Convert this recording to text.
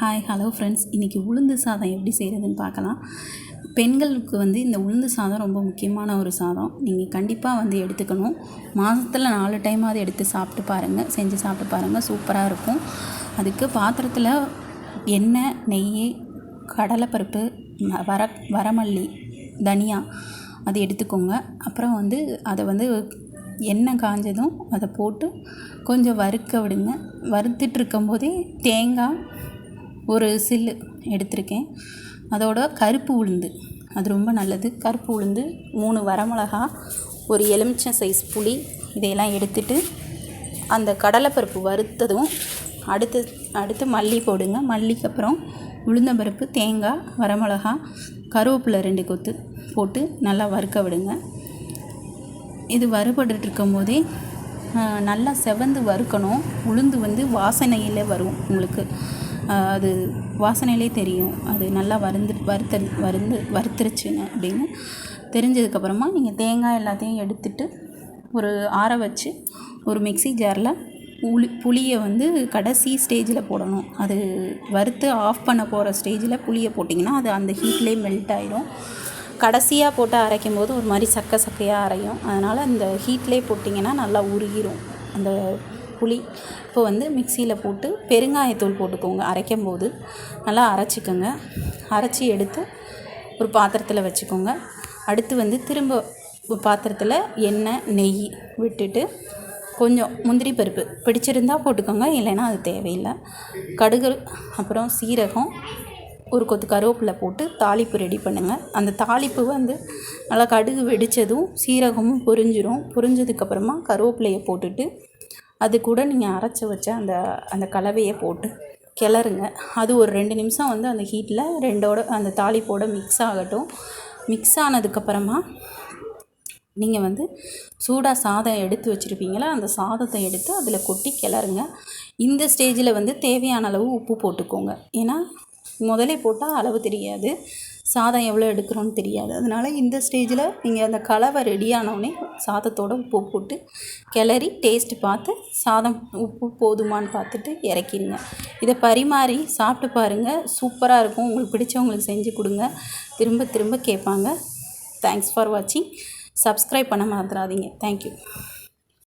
Hi hello friends, இன்றைக்கி உளுந்து சாதம் எப்படி செய்கிறதுன்னு பார்க்கலாம். பெண்களுக்கு இந்த உளுந்து சாதம் ரொம்ப முக்கியமான ஒரு சாதம். நீங்கள் கண்டிப்பாக எடுத்துக்கணும். மாதத்தில் 4 டைமாவது எடுத்து சாப்பிட்டு பாருங்கள், செஞ்சு சாப்பிட்டு பாருங்கள், சூப்பராக இருக்கும். அதுக்கு பாத்திரத்தில் எண்ணெய், நெய், கடலைப்பருப்பு, வரமல்லி, தனியா அது எடுத்துக்கோங்க. அப்புறம் அதை எண்ணெய் காஞ்சதும் அதை போட்டு கொஞ்சம் வறுக்க விடுங்க. வறுத்துட்டு இருக்கும்போதே தேங்காய் ஒரு சில்லு எடுத்திருக்கேன். அதோட கருப்பு உளுந்து, அது ரொம்ப நல்லது. கருப்பு உளுந்து, 3 வரமிளகா, ஒரு எலுமிச்சை சைஸ் புளி, இதையெல்லாம் எடுத்துட்டு அந்த கடலைப்பருப்பு வறுத்ததும் அடுத்து மல்லி போடுங்க. மல்லிக்கு அப்புறம் உளுந்தம்பருப்பு, தேங்காய், வரமிளகா, கருவேப்பிலை 2 கொத்து போட்டு நல்லா வறுக்க விடுங்க. இது வறுபட்டு இருக்கும் போதே நல்லா செவந்து வறுக்கணும். உளுந்து வாசனையில் வரும், உங்களுக்கு அது வாசனையிலே தெரியும். அது நல்லா வறுத்துருச்சுன்னு அப்படின்னு தெரிஞ்சதுக்கப்புறமா நீங்கள் தேங்காய் எல்லாத்தையும் எடுத்துட்டு ஒரு ஆற வச்சு ஒரு மிக்ஸி ஜாரில் புளியை கடைசி ஸ்டேஜில் போடணும். அது வறுத்து ஆஃப் பண்ண போகிற ஸ்டேஜில் புளியை போட்டிங்கன்னா அது அந்த ஹீட்லேயே மெல்ட் ஆகிடும். கடைசியாக போட்டு அரைக்கும் போது ஒரு மாதிரி சக்கையாக அரையும். அதனால் அந்த ஹீட்லேயே போட்டிங்கன்னா நல்லா உருகிரும் அந்த புளி. இப்போ மிக்சியில் போட்டு பெருங்காயத்தூள் போட்டுக்கோங்க. அரைக்கும் போது நல்லா அரைச்சிக்கோங்க. அரைச்சி எடுத்து ஒரு பாத்திரத்தில் வச்சுக்கோங்க. அடுத்து திரும்ப ஒரு பாத்திரத்தில் எண்ணெய், நெய் விட்டுட்டு கொஞ்சம் முந்திரி பருப்பு பிடிச்சிருந்தால் போட்டுக்கோங்க, இல்லைன்னா அது தேவையில்லை. கடுகு, அப்புறம் சீரகம், ஒரு கொத்து கருவேப்பிலை போட்டு தாளிப்பு ரெடி பண்ணுங்கள். அந்த தாளிப்பு நல்லா கடுகு வெடித்ததும் சீரகமும் பொரிஞ்சதுக்கப்புறமா கருவேப்பிலையை போட்டுட்டு அது கூட நீங்கள் அரைச்சி வச்ச அந்த கலவையை போட்டு கிளறுங்க. அது ஒரு 2 நிமிஷம் அந்த ஹீட்டில் அந்த தாளிப்போடு மிக்ஸ் ஆகட்டும். மிக்ஸ் ஆனதுக்கப்புறமா நீங்கள் சூடாக சாதம் எடுத்து வச்சுருப்பீங்களா, அந்த சாதத்தை எடுத்து அதில் கொட்டி கிளறுங்க. இந்த ஸ்டேஜில் தேவையான அளவு உப்பு போட்டுக்கோங்க. ஏன்னா முதலே போட்டால் அளவு தெரியாது, சாதம் எவ்வளோ எடுக்கிறோன்னு தெரியாது. அதனால் இந்த ஸ்டேஜில் நீங்கள் அந்த கலவை ரெடியானோடனே சாதத்தோடு உப்பு போட்டு கிளறி டேஸ்ட்டு பார்த்து சாதம் உப்பு போதுமான்னு பார்த்துட்டு இறக்கிடுங்க. இதை பரிமாறி சாப்பிட்டு பாருங்கள், சூப்பராக இருக்கும். உங்களுக்கு பிடிச்சவங்களுக்கு செஞ்சு கொடுங்க, திரும்ப திரும்ப கேட்பாங்க. தேங்க்ஸ் ஃபார் வாட்சிங். சப்ஸ்கிரைப் பண்ண மறந்துடாதீங்க. தேங்க்யூ.